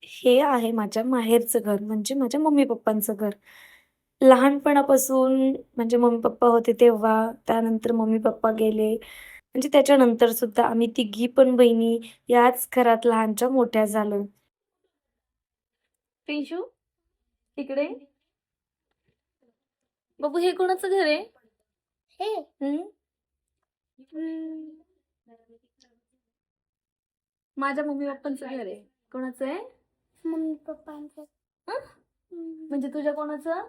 हे आहे माझ्या माहेरचं घर, म्हणजे माझ्या मम्मी-पप्पांचं घर. लहानपणापासून म्हणजे मम्मी-पप्पा होते तेव्हा, त्यानंतर मम्मी-पप्पा गेले. म्हणजे त्याच्यानंतर सुद्धा आम्ही तिघी पण बहिणी याच घरात लहानच्या मोठ्या झालो. प्रिन्शू, इकडे. बाबू, हे कोणाचं घर आहे? हे हं? माझ्या मम्मी-पप्पांचं घर आहे. कोणाचं आहे? मम्मी पप्पांचं. म्हणजे तुझ्या कोणाचं?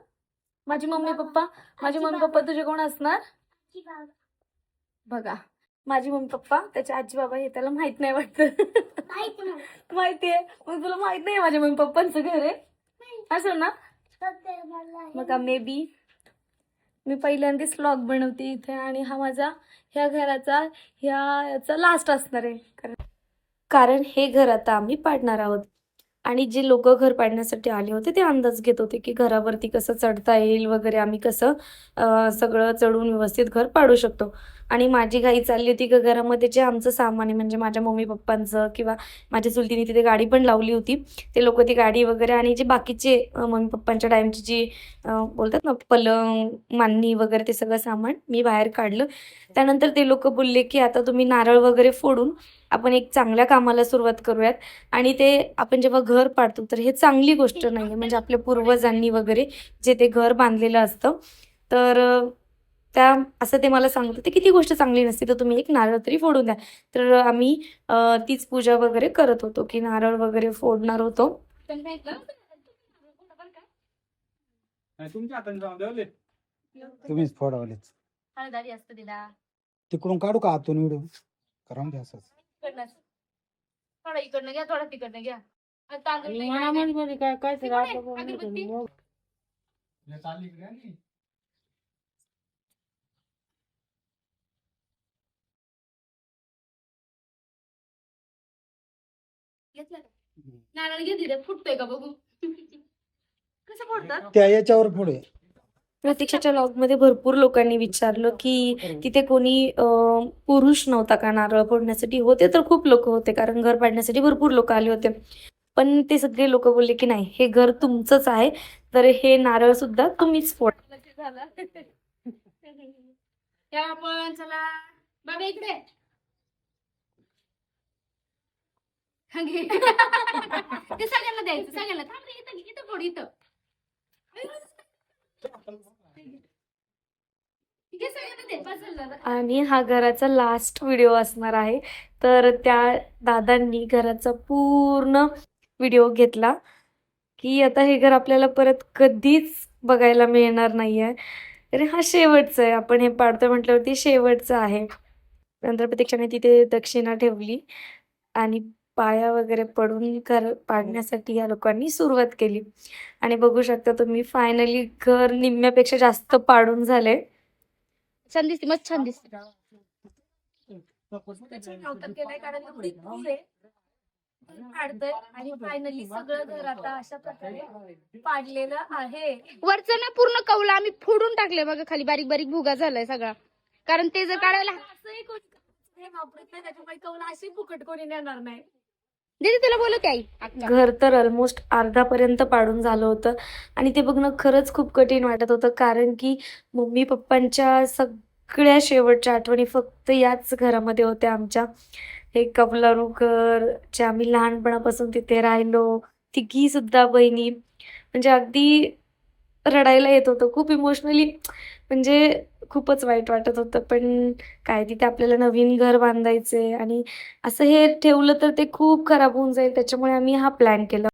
माझी मम्मी पप्पा. माझे मम्मी पप्पा तुझे कोण असणार? बघा, माझी मम्मी पप्पा त्याचे आजी बाबा हे त्याला माहित नाही वाटत. माहितीये, मग तुला माहित नाही माझ्या मम्मी पप्पांचं घर आहे असं ना? बघा, मे बी मी पहिल्यांदाच व्लॉग बनवते इथे आणि हा माझा ह्या घराचा याचा लास्ट असणार आहे, कारण हे घर आता आम्ही पाडणार आहोत. आणि जे लोक घर पाडण्यासाठी आले होते ते अंदाज घेत होते की घरावरती कसं चढता येईल वगैरे, आम्ही कसं सगळं चढून व्यवस्थित घर पाडू शकतो. आणि माझी घाई चालली होती की घरामध्ये जे आमचं सामान आहे, म्हणजे माझ्या मम्मी पप्पांचं किंवा माझ्या चुलतीने तिथे गाडी पण लावली होती, ते लोक ती गाडी वगैरे आणि जे बाकीचे मम्मी पप्पांच्या टाईमची जी बोलतात ना पलंग मांडणी वगैरे, ते सगळं सामान मी बाहेर काढलं. त्यानंतर ते लोक बोलले की आता तुम्ही नारळ वगैरे फोडून आपण एक चांगल्या कामाला सुरुवात करूयात. आणि ते आपण जेव्हा घर पाडतो तर हे चांगली गोष्ट नाही आहे, म्हणजे आपल्या पूर्वजांनी वगैरे जे ते घर बांधलेलं असतं. तर त्या असं ते मला सांगत होते की ती गोष्ट चांगली नसते, तर तुम्ही एक नारळ तरी फोडून द्या. तर आम्ही तीच पूजा वगैरे करत होतो की नारळ वगैरे फोडणार होतो. तुम्हीच फोडावलेच. तिकडून काढू का आतून व्हिडिओ? करा घ्या असंच. थोडा इकडनं घ्या, थोडा तिकडनं घ्या. काय काय नारळ घे तिथे, फुटतोय का बघू. कसं फोडतात? त्या याच्यावर पुढे प्रतीक्षाच्या लॉगमध्ये भरपूर लोकांनी विचारलं की तिथे कोणी पुरुष नव्हता का नारळ फोडण्यासाठी. होते तर खूप लोक होते, कारण घर पाडण्यासाठी भरपूर लोक आले होते. पण ते सगळे लोक बोलले की नाही, हे घर तुमचंच आहे, तर हे नारळ सुद्धा तुम्हीच फोड. चला बाबा इकडे. ते सगळ्यांना द्यायचं, सगळ्यांना. थांब रे, इथं इथं फोड, इथं. आणि हा घराचा लास्ट व्हिडिओ असणार आहे. तर त्या दादांनी घराचा पूर्ण व्हिडिओ घेतला की आता हे घर आपल्याला परत कधीच बघायला मिळणार नाही आहे. अरे हा शेवटचं आहे, आपण हे पाडतोय म्हटल्यावरती शेवटचं आहे. नंतर प्रतीक्षाने तिथे दक्षिणा ठेवली आणि पाया वगैरे पडून घर पाडण्यासाठी या लोकांनी सुरुवात केली. आणि बघू शकता तुम्ही, फायनली घर निम्म्यापेक्षा जास्त पाडून झाले. छान दिसते, मस्त छान दिसते. आणि फायनली सगळं घर आता अशा प्रकारे पाडलेलं आहे. वरचं ना पूर्ण कौला आम्ही फोडून टाकले बघा, खाली बारीक बारीक भुगा झालाय सगळा, कारण ते जर काढायला त्याच्यामुळे कौला अशी फुकट कोणी नेणार नाही. दीदी तुला बोलू आई. घर तर ऑलमोस्ट अर्धापर्यंत पाडून झालं होतं आणि ते बघणं खरंच खूप कठीण वाटत होतं, कारण की मम्मी पप्पांच्या सगळ्या शेवटच्या आठवणी फक्त याच घरामध्ये होत्या आमच्या. हे कबलारू घर, जे आम्ही लहानपणापासून तिथे राहिलो, तिघी सुद्धा बहिणी. म्हणजे अगदी रडायला येत होतं खूप इमोशनली, म्हणजे खूपच वाईट वाटत होतं. पण काय, तिथे आपल्याला नवीन घर बांधायचे आणि असं हे ठेवलं तर ते खूप खराब होऊन जाईल, त्याच्यामुळे आम्ही हा प्लॅन केला.